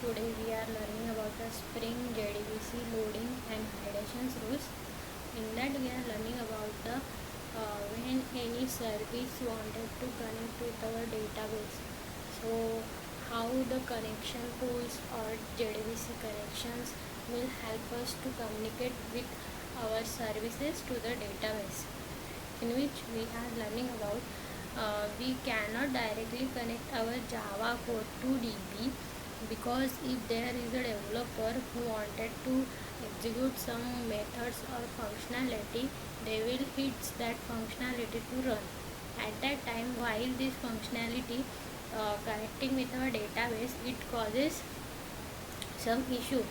Today we are learning about the Spring JDBC loading and validation rules. In that we are learning about the when any service wanted to connect with our database. So how the connection tools or JDBC connections will help us to communicate with our services to the database, in which we are learning about we cannot directly connect our Java code to DB, because if there is a developer who wanted to execute some methods or functionality, they will hit that functionality to run. At that time, while this functionality connecting with our database, it causes some issue.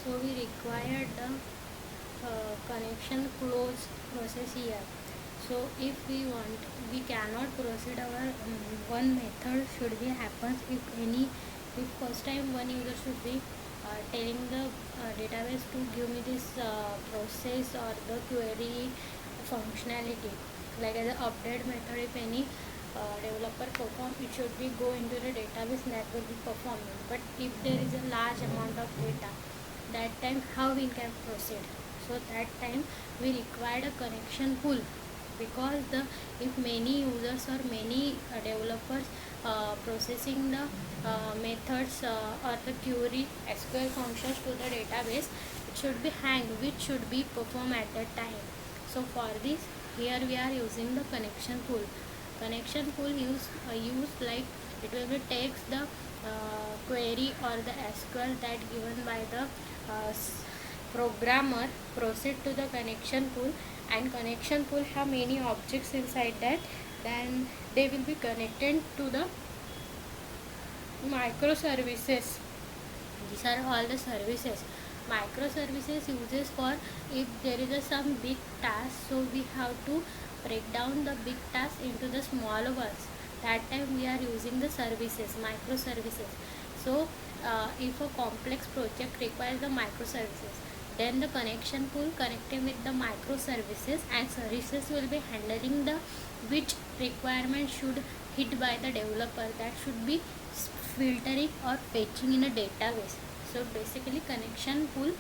So we require the connection close process here. So if we cannot proceed our one method should be happens if first time one user should be telling the database to give me this process or the query functionality, like as an update method. If any developer perform, it should be go into the database that will be performing. But if there is a large amount of data, that time how we can proceed? So that time we required a connection pool, because if many users or many developers processing the methods or the query SQL functions to the database, it should be hang, which should be performed at that time. So for this, here we are using the connection pool. Connection pool use like it will be takes the query or the SQL that given by the programmer, proceed to the connection pool, and connection pool have many objects inside that. Then they will be connected to the microservices. These are all the services. Microservices uses for if there is some big task, so we have to break down the big task into the smaller ones. That time we are using the services, microservices. So if a complex project requires the microservices, then the connection pool connecting with the microservices, and services will be handling the which requirement should hit by the developer, that should be filtering or fetching in a database. So basically connection pool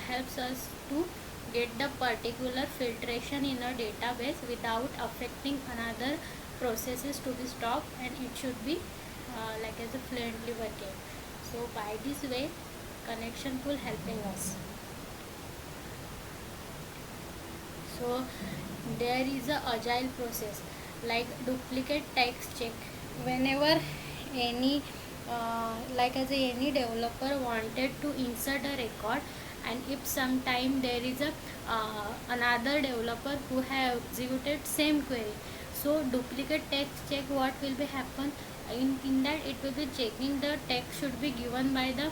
helps us to get the particular filtration in a database without affecting another processes to be stopped, and it should be as a fluently working. So by this way, connection pool helping us. So there is a agile process like duplicate text check. Whenever any any developer wanted to insert a record, and if sometime there is a another developer who have executed same query, so duplicate text check, what will be happen in that, it will be checking the text should be given by the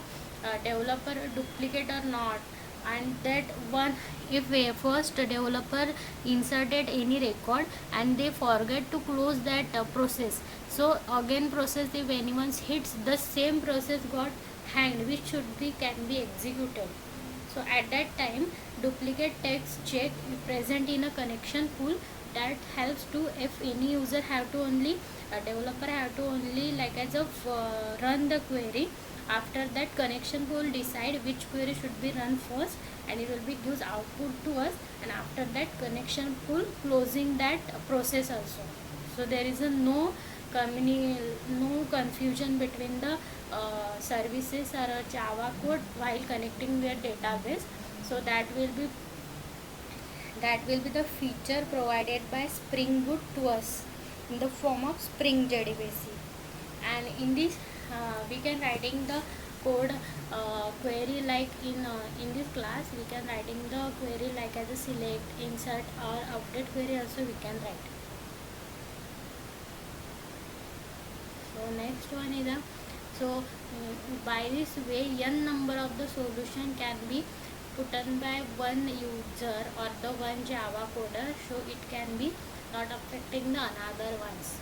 developer duplicate or not. And that one, if a first developer inserted any record and they forget to close that process, so again process, if anyone hits, the same process got hanged, which should be can be executed. So at that time, duplicate text check present in a connection pool, that helps to, if any user have to only a developer have to only run the query. After that, connection pool decide which query should be run first, and it will be gives output to us, and after that connection pool closing that process also. So there is a no confusion between the services or a Java code while connecting their database. So that will be the feature provided by Spring Boot to us in the form of Spring JDBC. And in this we can writing the code query like in this class we can writing the query like as a select, insert or update query also we can write. So next one is by this way n number of the solution can be put on by one user or the one Java coder, so it can be not affecting the another ones.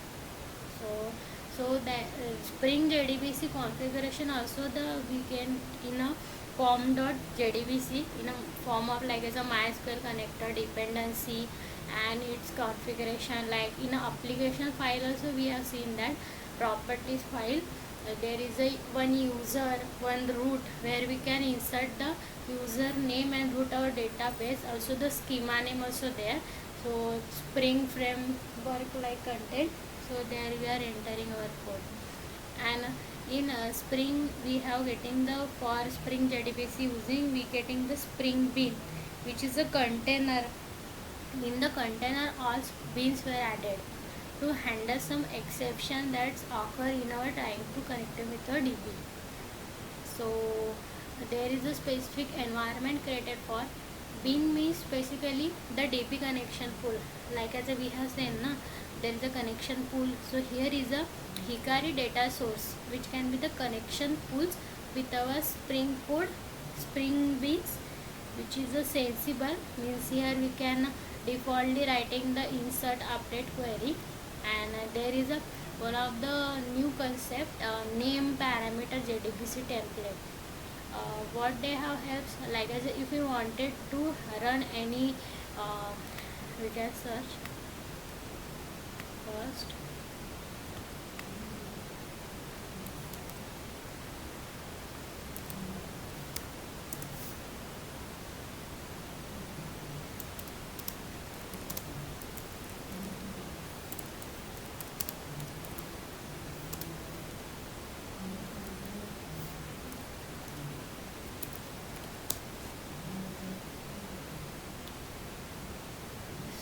So the Spring JDBC configuration also we can in a form.jdbc in a form of like as a MySQL connector dependency, and its configuration. Like in a application file also we have seen that properties file, there is a one user one root where we can insert the user name and root our database, also the schema name also there. So spring framework like content, so there we are entering our code. And in spring we have getting the for spring JDBC using we getting the spring bean, which is a container. In the container all beans were added to handle some exception that's occur in our trying to connect with a DB. So there is a specific environment created for bean, means basically the DB connection pool. Like as we have said na, there is a connection pool. So here is a Hikari data source which can be the connection pools with our spring code spring beans, which is a sensible, means here we can defaultly writing the insert update query. And there is a one of the new concept, name parameter JDBC template. What they have helps, like as if you wanted to run any, we can search first.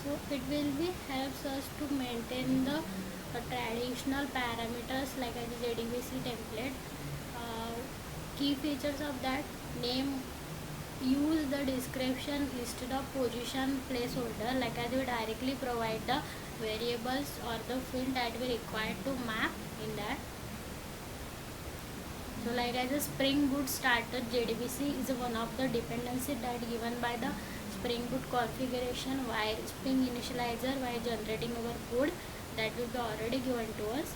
So it will be helps us to maintain the traditional parameters like a JDBC template. Key features of that: name, use the description instead of position placeholder, like as we directly provide the variables or the field that we require to map in that. So like as a Spring Boot starter, JDBC is one of the dependency that given by the Spring Boot configuration while Spring initializer while generating our code, that will be already given to us.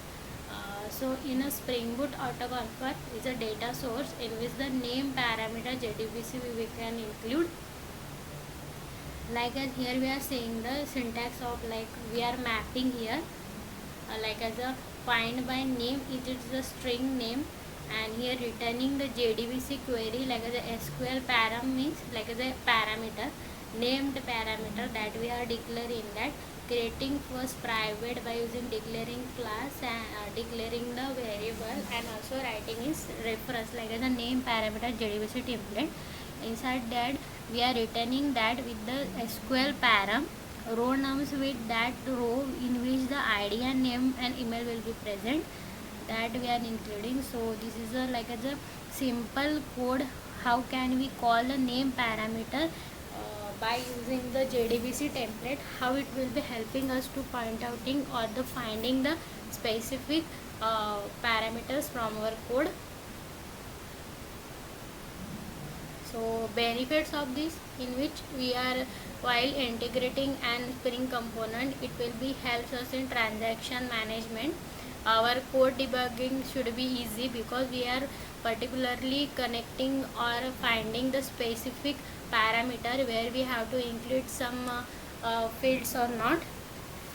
So in a Spring Boot autoconfig is a data source in which the name parameter JDBC we can include. Like as here we are saying the syntax of, like we are mapping here, like as a find by name, it is the string name, and here returning the JDBC query like as a SQL param, means like as a parameter, named parameter that we are declaring, that creating first private by using declaring class and declaring the variable, and also writing is reference like as a name parameter JDBC template. Inside that we are returning that with the SQL param, row names with that row in which the ID and name and email will be present, that we are including. So this is a like as a simple code how can we call the name parameter by using the JDBC template, how it will be helping us to point outing or the finding the specific parameters from our code. So benefits of this, in which we are while integrating and Spring component, it will be helps us in transaction management. Our code debugging should be easy because we are particularly connecting or finding the specific parameter where we have to include some fields or not,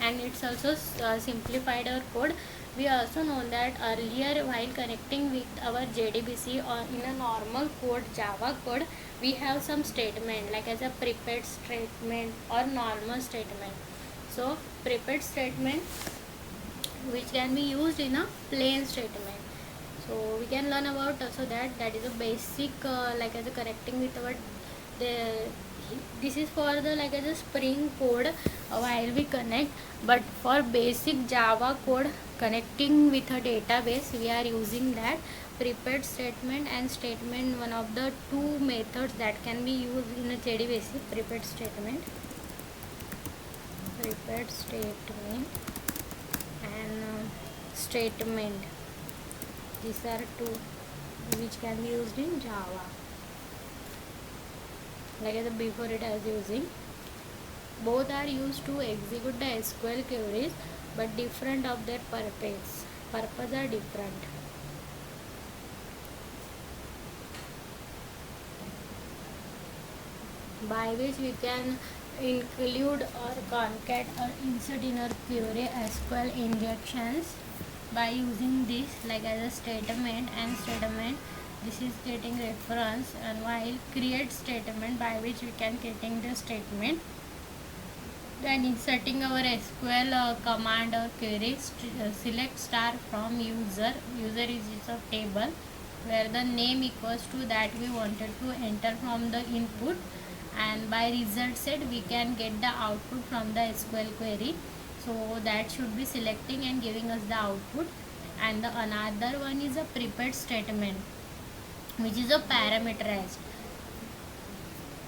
and it's also simplified our code. We also know that earlier while connecting with our JDBC or in a normal code Java code, we have some statement like as a prepared statement or normal statement. So prepared statement which can be used in a plain statement. So we can learn about also that is a basic like as a connecting with our the this is for the like as a Spring code while we connect, but for basic Java code connecting with a database we are using that prepared statement and statement, one of the two methods that can be used in a JDBC. Prepared statement and statement, these are two which can be used in Java, like as before it I was using. Both are used to execute the SQL queries, but different of their purpose are different. By which we can include or concat or insert in our query SQL injections by using this like as a statement and statement. This is getting reference, and while create statement by which we can getting the statement. Then inserting our SQL command or query, select star from user. User is a table where the name equals to that we wanted to enter from the input, and by result set we can get the output from the SQL query. So that should be selecting and giving us the output. And the another one is a prepared statement, which is a parameterized.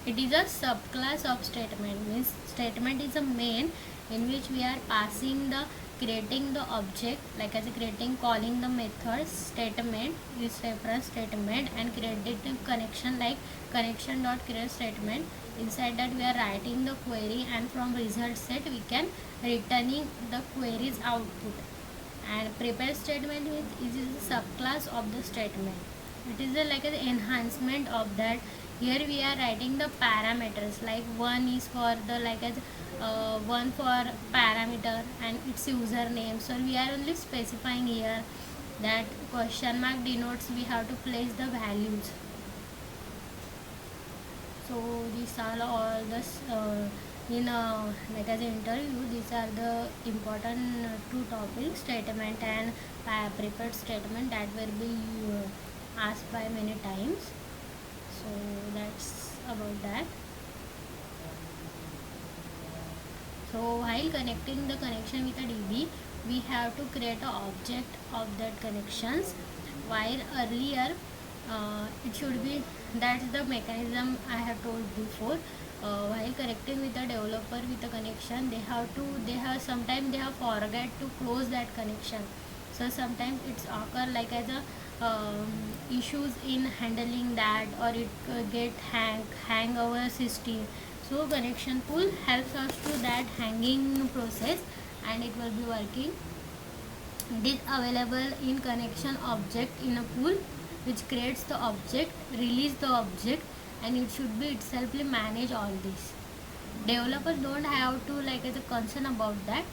It is a subclass of statement. Means statement is a main in which we are passing the creating the object like as a creating calling the method. Statement is reference statement, and creating connection like connection dot create statement. Inside that we are writing the query, and from result set we can returning the query's output. And prepare statement is a subclass of the statement. It is like an enhancement of that. Here we are writing the parameters, like one is for the like as one for parameter and its username. So we are only specifying here that question mark denotes we have to place the values. So these are all this in like as an interview, these are the important two topics, statement and prepared statement, that will be asked by many times. So that's about that. So while connecting the connection with a DB, we have to create an object of that connections. While earlier it should be, that's the mechanism I have told before. While connecting with a developer with a connection, they have sometimes they have forget to close that connection. So sometimes it's occur like as a issues in handling that, or it get hang our system. So connection pool helps us to that hanging process, and it will be working. It is available in connection object in a pool, which creates the object, release the object, and it should be itself manage all this. Developers don't have to like as a concern about that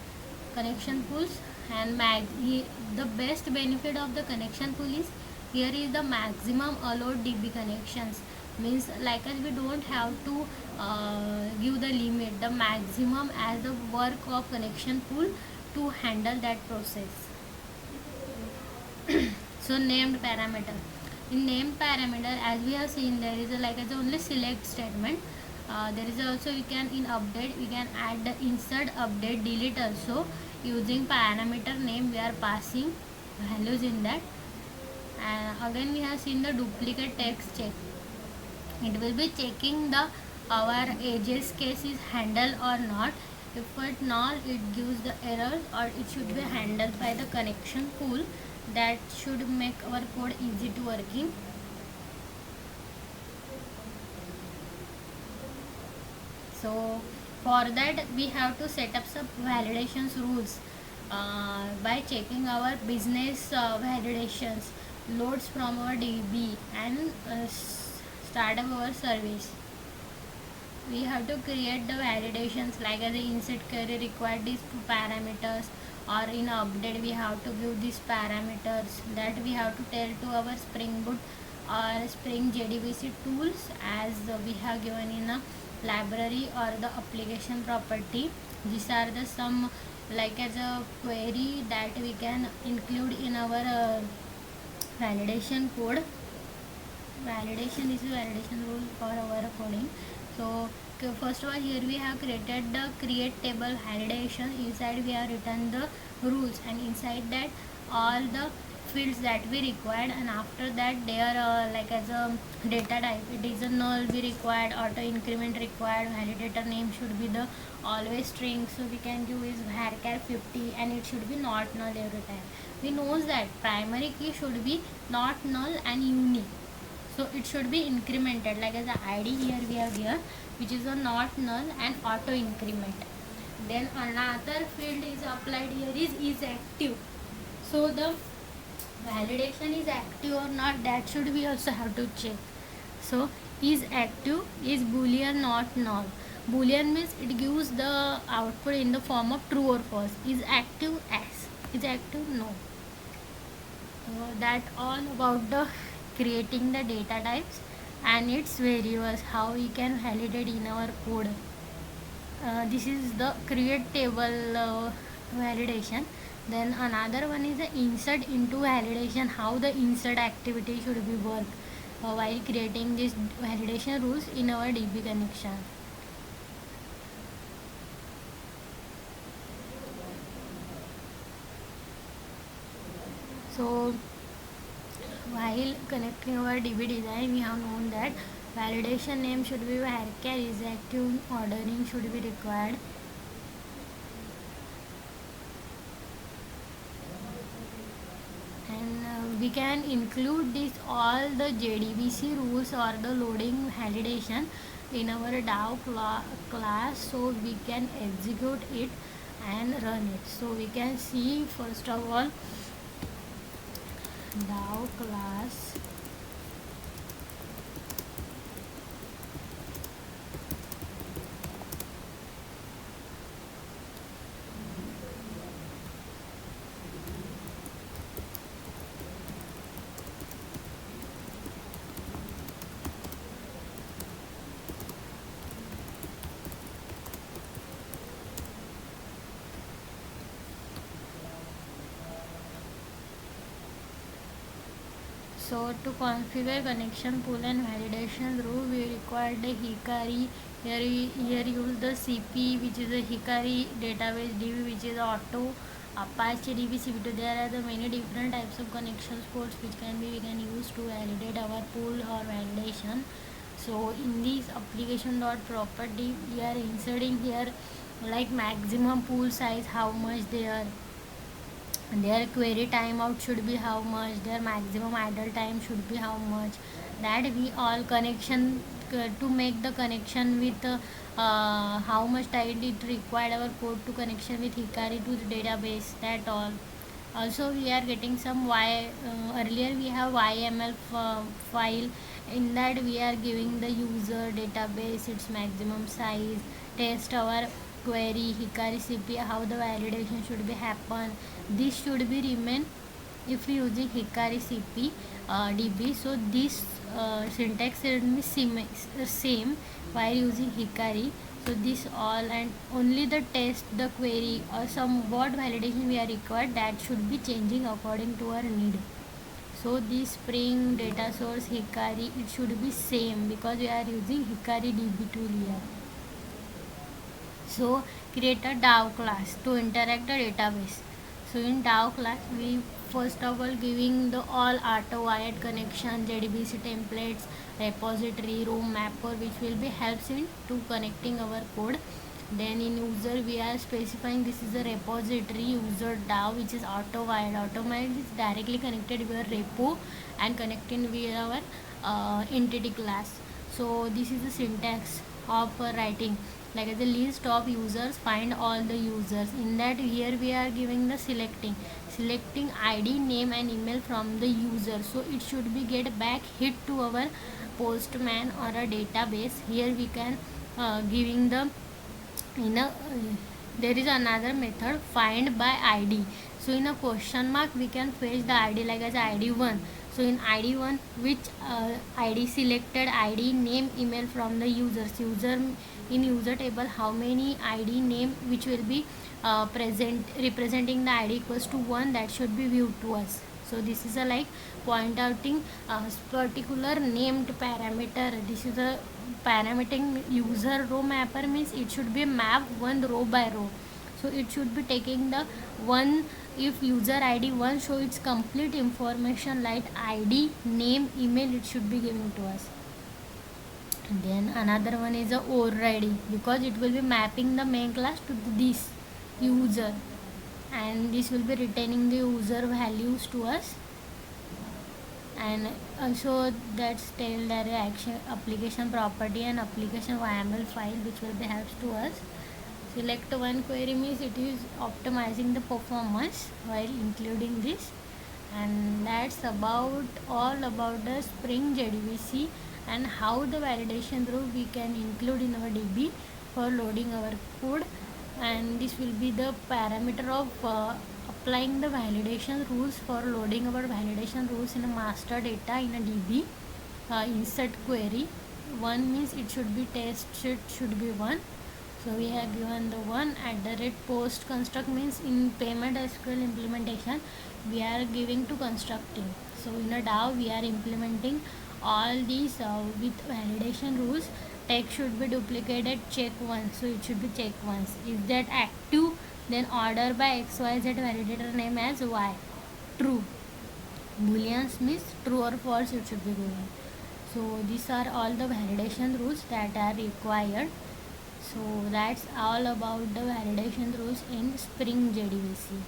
connection pools. And the best benefit of the connection pool is, here is the maximum allowed DB connections. Means like as we don't have to give the limit, the maximum as the work of connection pool to handle that process. So named parameter, in named parameter, as we have seen, there is a like as only select statement. There is also, we can in update we can add the insert, update, delete also. Using parameter name we are passing values in that. And again we have seen the duplicate text check. It will be checking the our ages case is handled or not. If it not, it gives the error, or it should be handled by the connection pool. That should make our code easy to working. So for that we have to set up some validations rules by checking our business validations, loads from our DB, and start up our service. We have to create the validations like as the insert query required these two parameters, or in update we have to give these parameters, that we have to tell to our Spring Boot or Spring JDBC tools, as we have given in a library or the application property. These are the some like as a query that we can include in our validation code. Validation is a validation rule for our coding. So first of all, here we have created the create table validation. Inside we have written the rules, and inside that all the fields that we required, and after that they are like as a data type. It is a null we required, auto increment required, validator name should be the always string, so we can give is varchar 50, and it should be not null every time. We knows that primary key should be not null and unique, so it should be incremented like as the id here we have here, which is a not null and auto increment. Then another field is applied here is active. So the validation is active or not, that should we also have to check. So is active, is boolean not null. Boolean means it gives the output in the form of true or false. Is active? Yes. Is active? No. That all about the creating the data types and its variables, how we can validate in our code. This is the create table validation. Then another one is the insert into validation, how the insert activity should be work while creating this validation rules in our DB connection. So while connecting our DB design, we have known that validation name should be varchar is active, ordering should be required, and we can include this all the JDBC rules or the loading validation in our DAO class, so we can execute it and run it. So we can see first of all DAO class. So to configure connection pool and validation rule, we require the Hikari. Here use the CP, which is a Hikari database DB, which is auto Apache DB CP2. There are the many different types of connection ports which we can use to validate our pool or validation. So in this application dot property, we are inserting here like maximum pool size, how much they are, their query timeout should be how much, their maximum idle time should be how much, that we all connection to make the connection with how much time it required our code to connection with Hikari to the database, that all. Also we are getting some earlier we have YML file, in that we are giving the user database its maximum size, test our query Hikari CP, how the validation should be happen. This should be remain if we using Hikari CP DB. So this syntax should be same while using Hikari. So this all, and only the test, the query or some what validation we are required, that should be changing according to our need. So this Spring data source Hikari, it should be same because we are using Hikari DB tool here. So create a DAO class to interact the database. So in DAO class, we first of all giving the all auto wired connection, JDBC templates, repository, room mapper, which will be helps in to connecting our code. Then in user, we are specifying this is a repository user DAO, which is auto wired. Auto wired is directly connected with our repo and connecting with our entity class. So this is the syntax of writing, like as a list of users, find all the users. In that here we are giving the selecting ID, name and email from the user, so it should be get back hit to our postman or a database. Here we can giving the in a there is another method find by ID. So in a question mark we can fetch the ID, like as ID1. So in ID1, which ID selected ID, name, email from the user in user table, how many ID name which will be present representing the ID equals to 1, that should be viewed to us. So this is a like point outing particular named parameter. This is a parameting user row mapper, means it should be map one row by row. So it should be taking the one, if user ID 1, so its complete information like ID, name, email, it should be given to us. And then another one is a overriding, because it will be mapping the main class to this user, and this will be retaining the user values to us. And also that's tell that action application property and application YAML file, which will be helps to us. Select one query means it is optimizing the performance while including this. And that's about all about the Spring JDBC and how the validation rule we can include in our DB. for loading our code, and this will be the parameter of applying the validation rules for loading our validation rules in a master data in a DB insert query. One means it should be test should be one, so we have given the one. At the rate post construct means in payment SQL implementation we are giving to constructing. So in a DAO we are implementing all these with validation rules. Text should be duplicated check once, so it should be check once. Is that active, then order by XYZ validator name as Y. True. Booleans means true or false, it should be boolean. So these are all the validation rules that are required. So that's all about the validation rules in Spring JDBC.